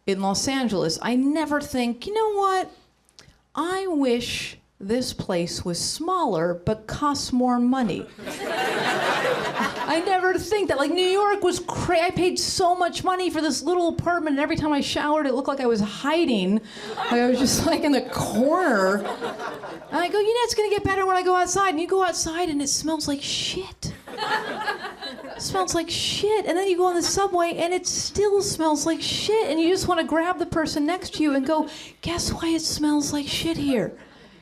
in Los Angeles, I never think, you know what? I wish this place was smaller but costs more money. I never think that. Like, New York was crazy. I paid so much money for this little apartment, and every time I showered, it looked like I was hiding. Like, I was just like in the corner. And I go, you know, it's gonna get better when I go outside. And you go outside, and it smells like shit. It smells like shit. And then you go on the subway, and it still smells like shit. And you just want to grab the person next to you and go, guess why it smells like shit here?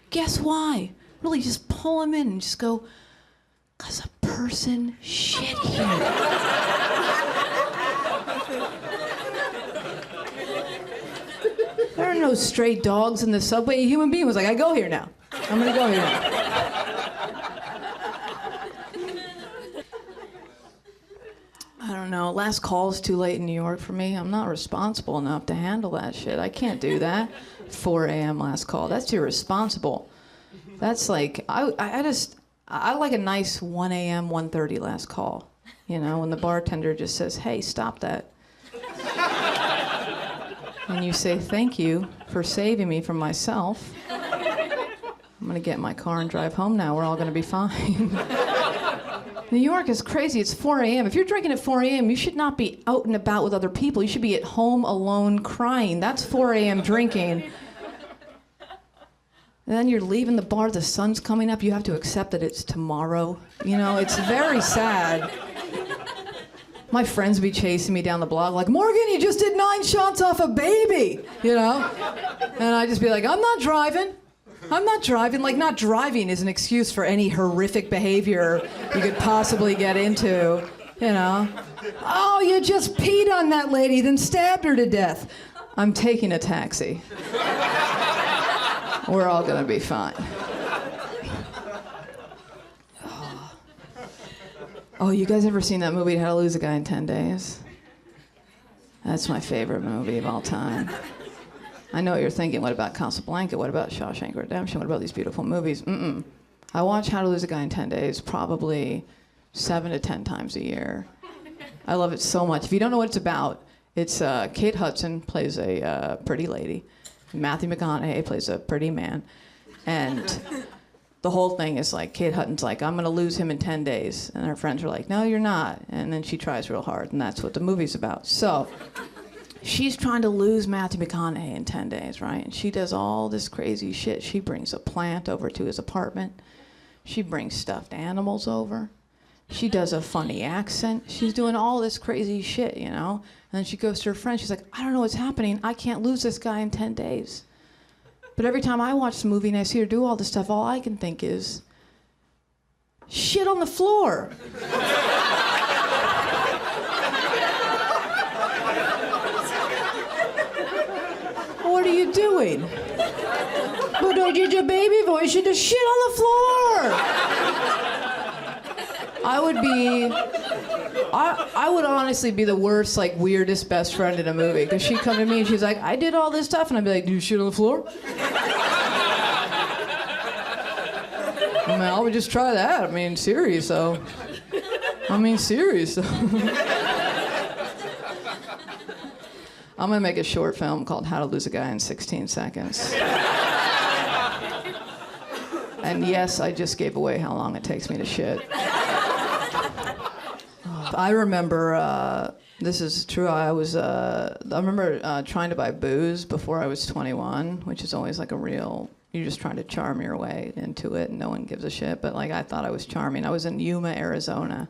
Guess why? Really just pull them in and just go, 'cause a person shit here. There are no stray dogs in the subway. A human being was like, I go here now. I'm gonna go here now. I don't know. Last call is too late in New York for me. I'm not responsible enough to handle that shit. I can't do that. 4 a.m. last call. That's irresponsible. That's like, I like a nice 1 a.m., 1:30 last call. You know, when the bartender just says, hey, stop that. And you say, thank you for saving me from myself. I'm gonna get in my car and drive home now. We're all gonna be fine. New York is crazy. It's 4 a.m. If you're drinking at 4 a.m., you should not be out and about with other people. You should be at home alone crying. That's 4 a.m. drinking. And then you're leaving the bar, the sun's coming up, you have to accept that it's tomorrow. You know, it's very sad. My friends be chasing me down the block like, Morgan, you just did 9 shots off a baby, you know? And I just be like, I'm not driving. I'm not driving. Like, not driving is an excuse for any horrific behavior you could possibly get into, you know? Oh, you just peed on that lady, then stabbed her to death. I'm taking a taxi. We're all gonna be fine. Oh, you guys ever seen that movie, How to Lose a Guy in 10 Days? That's my favorite movie of all time. I know what you're thinking, what about Casablanca? What about Shawshank Redemption? What about these beautiful movies? Mm-mm. I watch How to Lose a Guy in 10 Days probably 7 to 10 times a year. I love it so much. If you don't know what it's about, it's Kate Hudson plays a pretty lady. Matthew McConaughey plays a pretty man. And the whole thing is like, Kate Hudson's like, I'm gonna lose him in 10 days. And her friends are like, no, you're not. And then she tries real hard, and that's what the movie's about. So she's trying to lose Matthew McConaughey in 10 days, right? And she does all this crazy shit. She brings a plant over to his apartment. She brings stuffed animals over. She does a funny accent. She's doing all this crazy shit, you know? And then she goes to her friend. She's like, I don't know what's happening. I can't lose this guy in 10 days. But every time I watch the movie and I see her do all this stuff, all I can think is, shit on the floor. What are you doing? But don't use your baby voice, you just shit on the floor. I would honestly be the worst, like, weirdest best friend in a movie. Because she'd come to me and she's like, I did all this stuff. And I'd be like, do you shit on the floor? I mean, I would just try that. I mean, serious, though. I'm going to make a short film called How to Lose a Guy in 16 Seconds. And yes, I just gave away how long it takes me to shit. I remember, this is true, I remember trying to buy booze before I was 21, which is always like a real, you're just trying to charm your way into it and no one gives a shit, but like I thought I was charming. I was in Yuma, Arizona,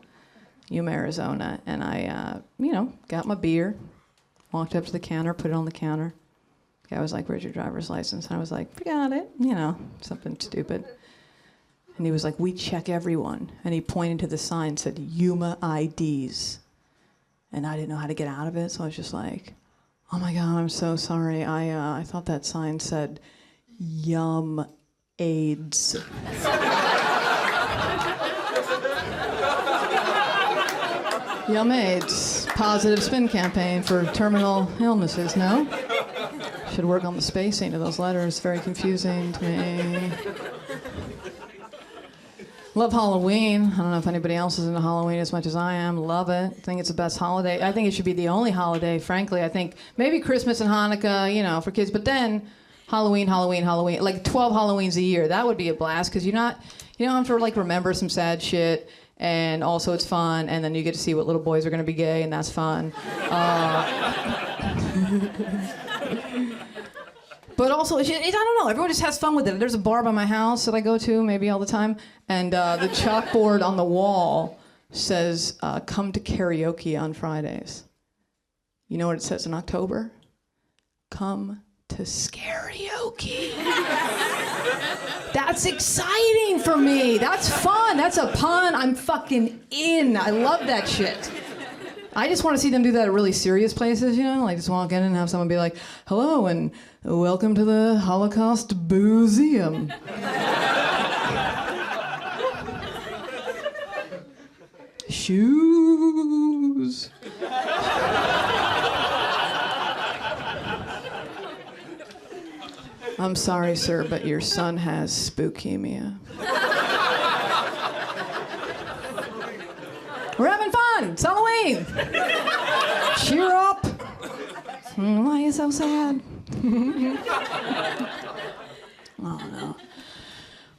and I, got my beer, walked up to the counter, put it on the counter. The guy was like, where's your driver's license? And I was like, forgot it, something stupid. And he was like, we check everyone. And he pointed to the sign and said, Yuma IDs. And I didn't know how to get out of it, so I was just like, oh my God, I'm so sorry. I thought that sign said, Yum AIDS. Yum AIDS, positive spin campaign for terminal illnesses, no? Should work on the spacing of those letters, very confusing to me. Love Halloween. I don't know if anybody else is into Halloween as much as I am. Love it. I think it's the best holiday. I think it should be the only holiday, frankly. I think maybe Christmas and Hanukkah, for kids, but then Halloween, like 12 Halloweens a year. That would be a blast because you don't have to like remember some sad shit, and also it's fun, and then you get to see what little boys are going to be gay, and that's fun. But also, I don't know, everyone just has fun with it. There's a bar by my house that I go to maybe all the time, and the chalkboard on the wall says, come to karaoke on Fridays. You know what it says in October? Come to karaoke. That's exciting for me. That's fun. That's a pun. I'm fucking in. I love that shit. I just want to see them do that at really serious places, like just walk in and have someone be like, hello and welcome to the Holocaust Museum. Shoes. I'm sorry, sir, but your son has spookemia. We're having fun. It's Halloween. Cheer up. Why are you so sad? Oh, no.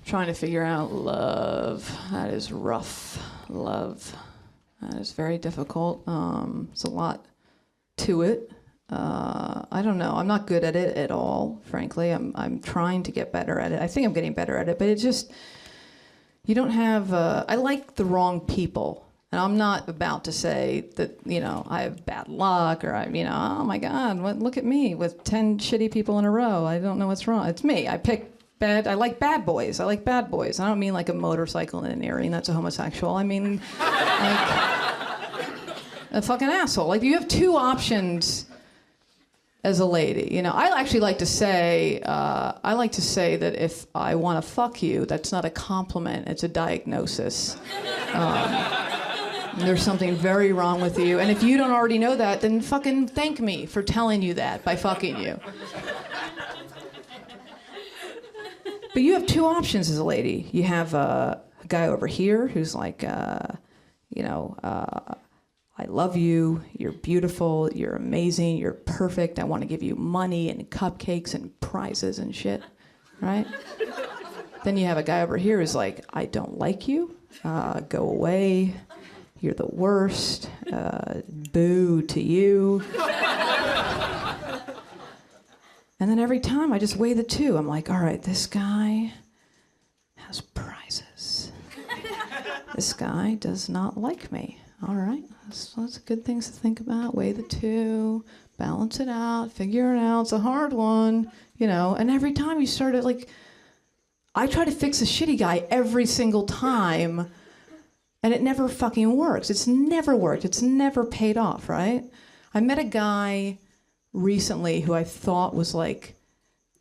Trying to figure out love. That is rough. Love. That is very difficult. There's a lot to it. I don't know. I'm not good at it at all, frankly. I'm trying to get better at it. I think I'm getting better at it, but it's just, you don't have, I like the wrong people. And I'm not about to say that, I have bad luck or oh my God, look at me with 10 shitty people in a row. I don't know what's wrong. It's me. I like bad boys. I like bad boys. I don't mean like a motorcycle in an earring. That's a homosexual. I mean like a fucking asshole. Like you have two options as a lady. I actually like to say, that if I want to fuck you, that's not a compliment. It's a diagnosis. There's something very wrong with you. And if you don't already know that, then fucking thank me for telling you that by fucking you. But you have two options as a lady. You have a guy over here who's like, I love you, you're beautiful, you're amazing, you're perfect, I want to give you money and cupcakes and prizes and shit, right? Then you have a guy over here who's like, I don't like you, go away, you're the worst, boo to you. And then every time I just weigh the two. I'm like, all right, this guy has prizes. This guy does not like me. All right, that's good things to think about. Weigh the two, balance it out, figure it out. It's a hard one, And every time you start it, I try to fix a shitty guy every single time. And it never fucking works. It's never worked. It's never paid off, right? I met a guy recently who I thought was like,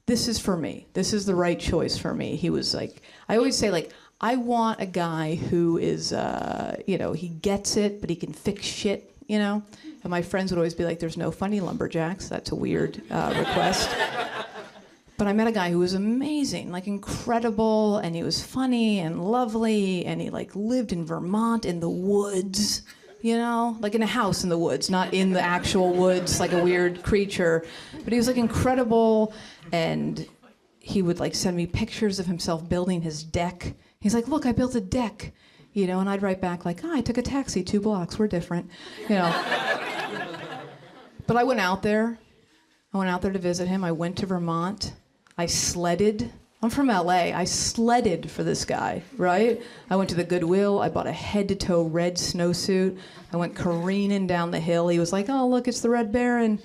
this is for me. This is the right choice for me. He was like, I always say I want a guy who is, he gets it, but he can fix shit, And my friends would always be like, there's no funny lumberjacks. That's a weird request. But I met a guy who was amazing, incredible, and he was funny and lovely, and he lived in Vermont in the woods, in a house in the woods, not in the actual woods like a weird creature. But he was incredible, and he would send me pictures of himself building his deck. He's like, look, I built a deck, and I'd write back I took a taxi 2 blocks, we're different, But I went out there to visit him. I went to Vermont. I sledded. I'm from LA. I sledded for this guy, right? I went to the Goodwill. I bought a head-to-toe red snowsuit. I went careening down the hill. He was like, oh, look, it's the Red Baron.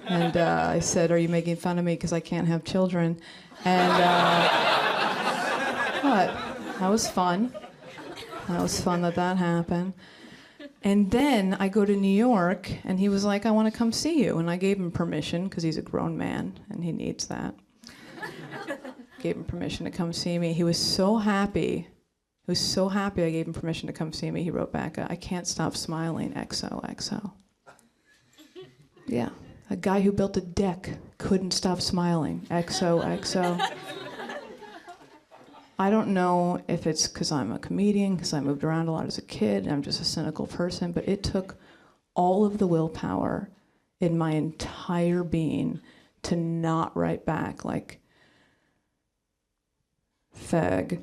And I said, are you making fun of me because I can't have children? And what? That was fun. That was fun that happened. And then I go to New York, and he was like, I want to come see you. And I gave him permission, because he's a grown man, and he needs that. Gave him permission to come see me. He was so happy. He was so happy I gave him permission to come see me. He wrote back, I can't stop smiling, XOXO. Yeah, a guy who built a deck couldn't stop smiling, XOXO. I don't know if it's because I'm a comedian, because I moved around a lot as a kid, and I'm just a cynical person, but it took all of the willpower in my entire being to not write back like, fag.